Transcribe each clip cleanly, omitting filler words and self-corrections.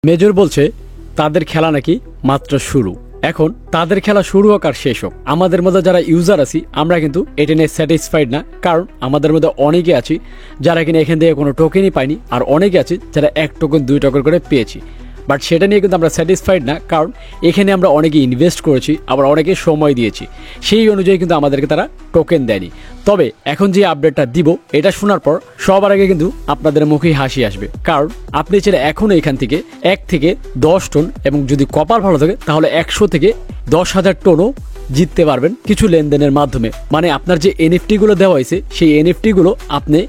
Major বলছে তাদের খেলা নাকি মাত্র শুরু। এখন তাদের খেলা শুরু হোক আর শেষ হোক, আমাদের মধ্যে যারা ইউজার আছি আমরা কিন্তু এটা নিয়ে স্যাটিসফাইড না। কারণ আমাদের মধ্যে অনেকে আছি যারা কিনা এখান থেকে কোনো টোকেনই পাইনি, আর অনেকে আছে যারা 1 টোকেন 2 টোকেন করে পেয়েছি। বাট সেটা নিয়ে কিন্তু আমরা স্যাটিসফাইড না, কারণ এখানে আমরা অনেকে ইনভেস্ট করেছি, আবার অনেকে সময় দিয়েছি, সেই অনুযায়ী কিন্তু আমাদেরকে তারা টোকেন দেয়নি। তবে এখন যে আপডেটটা দিব এটা শোনার পর সবার আগে কিন্তু আপনাদের মুখেই হাসি আসবে, কারণ আপনি চাইলে এখনও এখান থেকে 1 থেকে 10 টন, এবং যদি কপাল ভালো থাকে তাহলে 100 থেকে 10,000 টনও জিততে পারবেন কিছু লেনদেনের মাধ্যমে। মানে আপনার যে এনএফটি গুলো দেওয়া হয়েছে সেই এনএফটি গুলো আপনি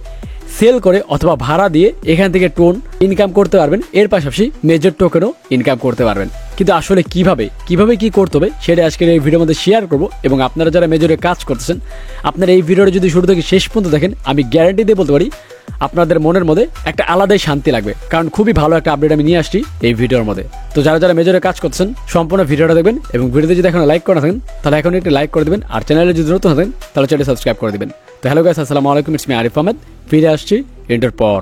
সেল করে অথবা ভাড়া দিয়ে এখান থেকে টোন ইনকাম করতে পারবেন, এর পাশাপাশি মেজর টোকেনও ইনকাম করতে পারবেন। কিন্তু আসলে কিভাবে কি করতে হবে সেটা আজকের এই ভিডিওর মধ্যে শেয়ার করব। এবং আপনারা যারা মেজরে কাজ করতেছেন আপনারা এই ভিডিওটা যদি শুরু থেকে শেষ পর্যন্ত দেখেন, আমি গ্যারান্টি দিয়ে বলতে পারি আপনাদের মনের মধ্যে একটা আলাদাই শান্তি লাগবে, কারণ খুবই ভালো একটা আপডেট আমি নিয়ে আসছি এই ভিডিওর মধ্যে। তো যারা মেজরে কাজ করছেন সম্পূর্ণ ভিডিওটা দেখবেন, এবং ভিডিওতে যদি এখন লাইক করে থাকেন তাহলে এখন একটি লাইক করে দেবেন, আর চ্যানেলে যদি নতুন থাকেন তাহলে চ্যানেল সাবস্ক্রাইব করে দেবেন। তো হ্যালো গাইস, আসসালামু আলাইকুম, ইটস মি আরিফ আহমেদ, ফিরে আসছি ইন্টার পর।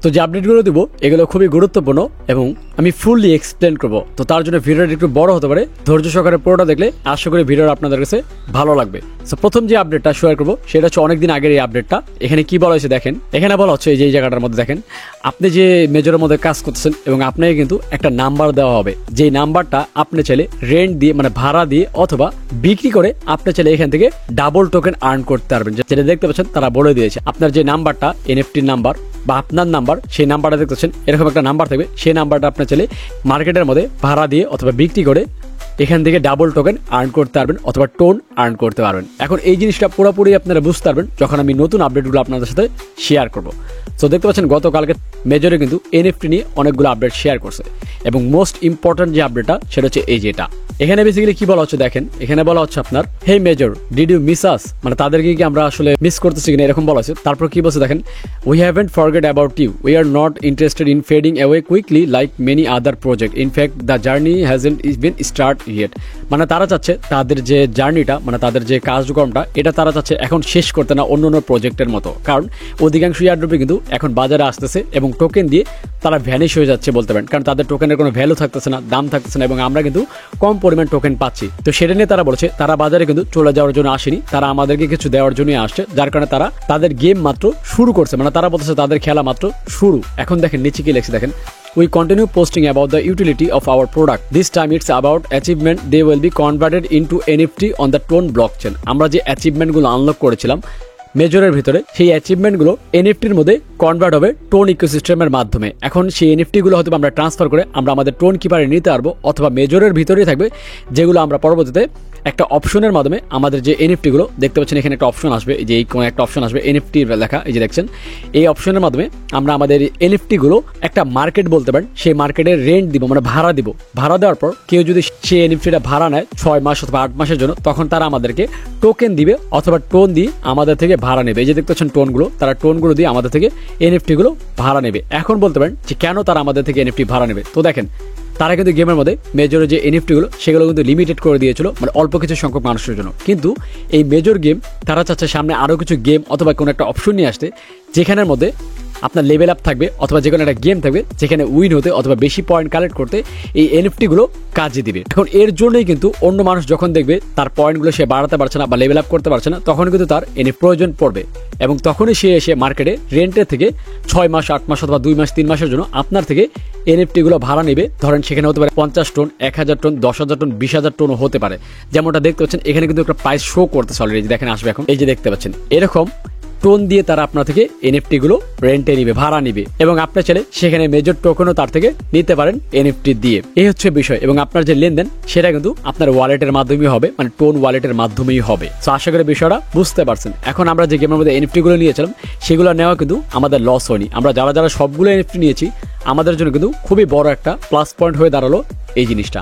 তো যে আপডেটগুলো দিব এগুলো খুবই গুরুত্বপূর্ণ এবং আমি ফুললি এক্সপ্লেন করব। তো তার জন্য ভিডিওটা একটু বড় হতে পারে, ধৈর্য সহকারে পুরোটা দেখলে আশা করি ভিডিওটা আপনাদের কাছে ভালো লাগবে। তো প্রথম যে আপডেটটা শেয়ার করবো সেটা হচ্ছে অনেকদিন আগের এই আপডেটটা। এখানে কি বলা হয়েছে দেখেন, এখানে বলা হচ্ছে এই জায়গাটার মধ্যে দেখেন, আপনি যে মেজরের মধ্যে কাজ করতেছেন এবং আপনাকে কিন্তু একটা নাম্বার দেওয়া হবে, যে নাম্বারটা আপনি চাইলে রেন্ট দিয়ে মানে ভাড়া দিয়ে অথবা বিক্রি করে আপনি চাইলে এখান থেকে ডাবল টোকেন আর্ন করতে পারবেন। যেটা দেখতে পাচ্ছেন তারা বলে দিয়েছে, আপনার যে নাম্বারটা এনএফটির নাম্বার বা আপনার নাম্বার, সেই নাম্বারটা দেখতেছেন এরকম একটা নাম্বার থাকবে, সেই নাম্বারটা আপনার চাইলে মার্কেটের মধ্যে ভাড়া দিয়ে অথবা বিক্রি করে এখান থেকে ডাবল টোকেন আর্ন করতে পারবেন অথবা টোন আর্ন করতে পারবেন। এখন এই জিনিসটা পুরোপুরি আপনারা বুঝতে পারবেন যখন আমি নতুন আপডেটগুলো আপনাদের সাথে শেয়ার করব। তো দেখতে পাচ্ছেন গতকালকে মেজরে কিন্তু এনএফটি নিয়ে অনেকগুলো আপডেট শেয়ার করছে, এবং মোস্ট ইম্পর্টেন্ট যে আপডেটটা সেটা হচ্ছে এই যেটা। এখানে বেসিক্যালি কি বলা হচ্ছে দেখেন, এখানে বলা হচ্ছে আপনার হে মেজর ডিড ইউ মিস আস, মানে তাদেরকে কি আমরা আসলে মিস করতেছি কিনা এরকম বলা হচ্ছে। তারপর কি বলছে দেখেন, we haven't forget about you, we are not interested in fading away quickly like many other project, in fact the journey hasn't been start yet. মানে তারা চাচ্ছে তাদের যে জার্নিটা মানে তাদের যে কার্যক্রমটা এটা তারা চাচ্ছে এখন শেষ করতে না অন্য প্রজেক্টের মতো, কারণ অধিকাংশ এয়ারড্রপই কিন্তু এখন বাজারে আসতেছে এবং টোকেন দিয়ে তারা ভ্যানিশ হয়ে যাচ্ছে বলতে পারেন, কারণ তাদের টোকেনের কোনো ভ্যালু থাকতেছে না, দাম থাকতেছে না, এবং আমরা কিন্তু কম পরিমাণ টোকেন পাচ্ছি। তো সেটা নিয়ে তারা বলছে তারা বাজারে কিন্তু চলে যাওয়ার জন্য আসেনি, তারা আমাদেরকে কিছু দেওয়ার জন্যই আসছে, যার কারণে তারা তাদের গেম মাত্র শুরু করছে, মানে তারা বলতেছে তাদের খেলা মাত্র শুরু। এখন দেখেন নিচে কি লেখছে দেখেন, we continue posting about the utility of our product. This time it's about achievement. They will be converted into NFT on the Tone blockchain. আমরা যে অ্যাচিভমেন্ট গুলো আনলক করেছিলাম মেজরের ভিতরে, সেই অ্যাচিভমেন্ট গুলো এনএফটির মধ্যে কনভার্ট হবে টোন ইকোসিস্টেমের মাধ্যমে। এখন সেই এনএফটি গুলো হয়তো আমরা ট্রান্সফার করে আমরা আমাদের টোন কিপারে নিতে পারবো, অথবা মেজরের ভিতরেই থাকবে, যেগুলো আমরা পরবর্তীতে একটা অপশনের মাধ্যমে আমাদের যে এনএফটি গুলো দেখতে পাচ্ছেন এখানে একটা অপশন আসবে, যে এই কোনো একটা অপশন আসবে এনএফটি লেখা, এই যে দেখছেন এই অপশনের মাধ্যমে আমরা আমাদের এনএফটি গুলো একটা মার্কেট বলতে পারেন, সেই মার্কেটের রেন্ট দিব মানে ভাড়া দিব। ভাড়া দেওয়ার পর কেউ যদি সেই এনএফটিটা ভাড়া নেয় 6 মাস অথবা 8 মাসের জন্য, তখন তারা আমাদেরকে টোকেন দিবে অথবা টোন দিয়ে আমাদের থেকে ভাড়া নেবে। এই যে দেখতে পাচ্ছেন টোনগুলো, তারা টোনগুলো দিয়ে আমাদের থেকে এনএফটি গুলো ভাড়া নেবে। এখন বলতে পারেন যে কেন তারা আমাদের থেকে এনএফটি ভাড়া নেবে, তো দেখেন তারা কিন্তু গেমের মধ্যে মেজরের যে এনএফটি গুলো সেগুলো কিন্তু লিমিটেড করে দিয়েছিল, মানে অল্প কিছু সংখ্যক মানুষের জন্য। কিন্তু এই মেজর গেম তারা চাচ্ছে সামনে আরো কিছু গেম অথবা কোনো একটা অপশন নিয়ে আসতে, যেখানের মধ্যে আপনার লেভেল আপ থাকবে অথবা যে কোনো একটা গেম থাকবে যেখানে উইন হতে অথবা বেশি পয়েন্ট কালেক্ট করতে এই এনএফটি গুলো কাজে দিবে। এখন এর জন্যই কিন্তু অন্য মানুষ যখন দেখবে তার পয়েন্টগুলো সে বাড়াতে পারছে না বা লেভেল আপ করতে পারছে না, তখন কিন্তু তার এনএফ প্রয়োজন পড়বে, এবং তখনই সে এসে মার্কেটে রেন্টের থেকে 6 মাস 8 মাস অথবা 2 মাস 3 মাসের জন্য আপনার থেকে এনএফটি গুলো ভাড়া নেবে। ধরেন সেখানে হতে পারে 50 টন, 1000 টন, 10,000 টন, 20,000 টনও হতে পারে। যেমনটা দেখতে পাচ্ছেন এখানে কিন্তু একটা প্রাইস শো করতেছে অলরেডি, দেখেন আসবে এখন, এই যে দেখতে পাচ্ছেন এরকম টোন দিয়ে তারা আপনার থেকে এনএফটি গুলো রেন্টে নিবে, ভাড়া নিবে, এবং আপনার ছেলে সেখানে মেজর টোকেনও তার থেকে নিতে পারেন এনএফটি দিয়ে। এই হচ্ছে বিষয়, এবং আপনার যে লেনদেন সেটা কিন্তু আপনার ওয়ালেটের মাধ্যমেই হবে, মানে টোন ওয়ালেটের মাধ্যমেই হবে। তো আশা করি বিষয়টা বুঝতে পারছেন। এখন আমরা যে গেমের মধ্যে এনএফটি গুলো নিয়েছিলাম সেগুলো নেওয়া কিন্তু আমাদের লস হয়নি, আমরা যারা সবগুলো এনএফটি নিয়েছি আমাদের জন্য কিন্তু খুবই বড় একটা প্লাস পয়েন্ট হয়ে দাঁড়ালো এই জিনিসটা।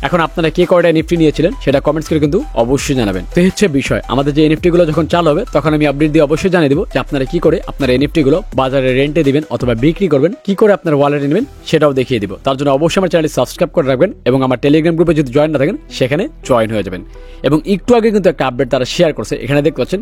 এখন আপনারা কে কয়টা এনএফটি নিয়েছিলেন সেটা কমেন্টস করে কিন্তু অবশ্যই জানাবেন। তো হচ্ছে বিষয়, আমাদের যে এনএফটি গুলো যখন চালু হবে তখন আমি আপডেট দিয়ে অবশ্যই জানিয়ে দেবো যে আপনারা কি করে আপনার এনএফটি গুলো বাজারে রেন্টে দিবেন অথবা বিক্রি করবেন, কি করে আপনার ওয়ালেটে নেবেন সেটাও দেখিয়ে দিব। তার জন্য অবশ্যই আমার চ্যানেলটি সাবস্ক্রাইব করে রাখবেন এবং আমার টেলিগ্রাম গ্রুপে যদি জয়েন না থাকেন সেখানে জয়েন হয়ে যাবেন। এবং একটু আগে কিন্তু একটা আপডেট তারা শেয়ার করছে, এখানে দেখতে পাচ্ছেন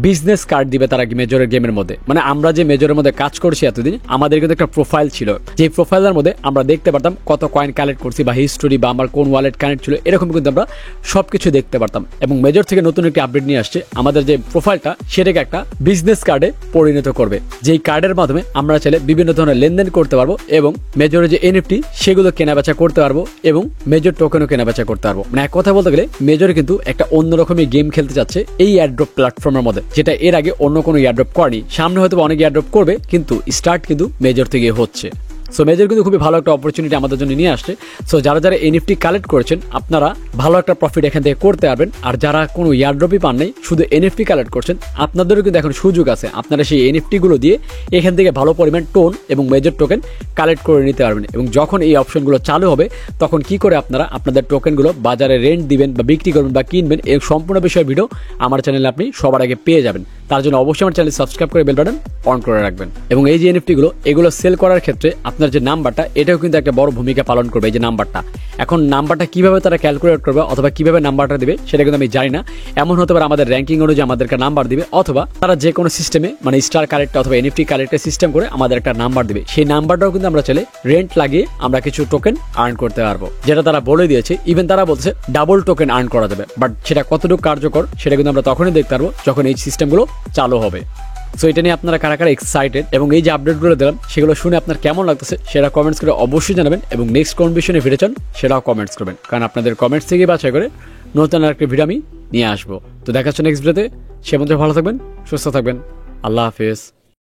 বিজনেস কার্ড দিবে তারা মেজরের গেমের মধ্যে। মানে আমরা যে মেজরের মধ্যে কাজ করছি এতদিন, আমাদের কিন্তু একটা প্রোফাইল ছিল, যে প্রোফাইলের মধ্যে আমরা দেখতে পারতাম কত কয়েন কালেক্ট করছি বা হিস্টোরি বা আমার কোন ওয়ালেট কানেক্ট ছিল, এরকম কিন্তু আমরা সবকিছু দেখতে পারতাম। এবং মেজর থেকে নতুন একটি আপডেট নিয়ে আসছে, আমাদের যে প্রোফাইলটা সেটাকে একটা বিজনেস কার্ডে পরিণত করবে, যেই কার্ডের মাধ্যমে আমরা চাইলে বিভিন্ন ধরনের লেনদেন করতে পারবো এবং মেজরের যে এনএফটি সেগুলো কেনাবেচা করতে পারবো এবং মেজর টোকেনও কেনাবেচা করতে পারবো। মানে এক কথা বলতে গেলে মেজর কিন্তু একটা অন্যরকমের গেম খেলতে যাচ্ছে এই এয়ারড্রপ প্ল্যাটফর্মের মধ্যে, যেটা এর আগে অন্য কোনো এয়ারড্রপ করেনি। সামনে হয়তো অনেক এয়ারড্রপ করবে, কিন্তু স্টার্ট কিন্তু মেজর থেকে হচ্ছে। সো মেজর কিন্তু খুবই ভালো একটা অপরচুনিটি আমাদের জন্য নিয়ে আসছে। সো যারা যারা এনএফটি কালেক্ট করেছেন আপনারা ভালো একটা প্রফিট এখান থেকে করতে পারবেন। আর যারা কোনো এয়ারড্রপই পান নাই, শুধু এনএফটি কালেক্ট করছেন, আপনাদেরও কিন্তু এখন সুযোগ আছে, আপনারা সেই এনএফটি গুলো দিয়ে এখান থেকে ভালো পরিমাণ টোন এবং মেজর টোকেন কালেক্ট করে নিতে পারবেন। এবং যখন এই অপশনগুলো চালু হবে তখন কি করে আপনারা আপনাদের টোকেনগুলো বাজারে রেন্ট দিবেন বা বিক্রি করবেন বা কিনবেন, এই সম্পূর্ণ বিষয় ভিডিও আমার চ্যানেলে আপনি সবার আগে পেয়ে যাবেন। তার জন্য অবশ্যই আমার চ্যানেল সাবস্ক্রাইব করে বেল বাটন অন করে রাখবেন। এবং এই যে এনএফটি গুলো এগুলো সেল করার ক্ষেত্রে আপনার যে নাম্বারটা, এটাও কিন্তু একটা বড় ভূমিকা পালন করবে। এই যে নাম্বারটা, এখন নাম্বারটা কিভাবে তারা ক্যালকুলেট করবে অথবা কিভাবে নাম্বারটা দিবে সেটা কিন্তু আমি জানি না। এমন হতে পারে আমাদের র্যাঙ্কিং অনুযায়ী আমাদেরকে নাম্বার দিবে, অথবা তারা যে কোনো সিস্টেমে মানে স্টার কালেক্ট অথবা এনএফটি কালেক্টের সিস্টেম করে আমাদের একটা নাম্বার দিবে। সেই নাম্বারটাও কিন্তু আমরা চাইলে রেন্ট লাগিয়ে আমরা কিছু টোকেন আর্ন করতে পারবো, যেটা তারা বলে দিয়েছে। ইভেন তারা বলছে ডাবল টোকেন আর্ন করা যাবে, বাট সেটা কতটুকু কার্যকর সেটা কিন্তু আমরা তখনই দেখতে পারবো যখন এই সিস্টেমগুলো চালু হবে। সো এটা নিয়ে আপনারা কারা কারা এক্সাইটেড এবং এই যে আপডেটগুলো দিলাম সেগুলো শুনে আপনার কেমন লাগতেছে সেটা কমেন্টস করে অবশ্যই জানাবেন। এবং নেক্সট কোন বিষয়ে ভিডিও চান সেটাও কমেন্টস করবেন, কারণ আপনাদের কমেন্টস থেকে বাছাই করে নতুন আরেকটা ভিডিও আমি নিয়ে আসবো। তো দেখা হচ্ছে নেক্সট ভিডিওতে, সে মধ্যে ভালো থাকবেন, সুস্থ থাকবেন, আল্লাহ হাফেজ।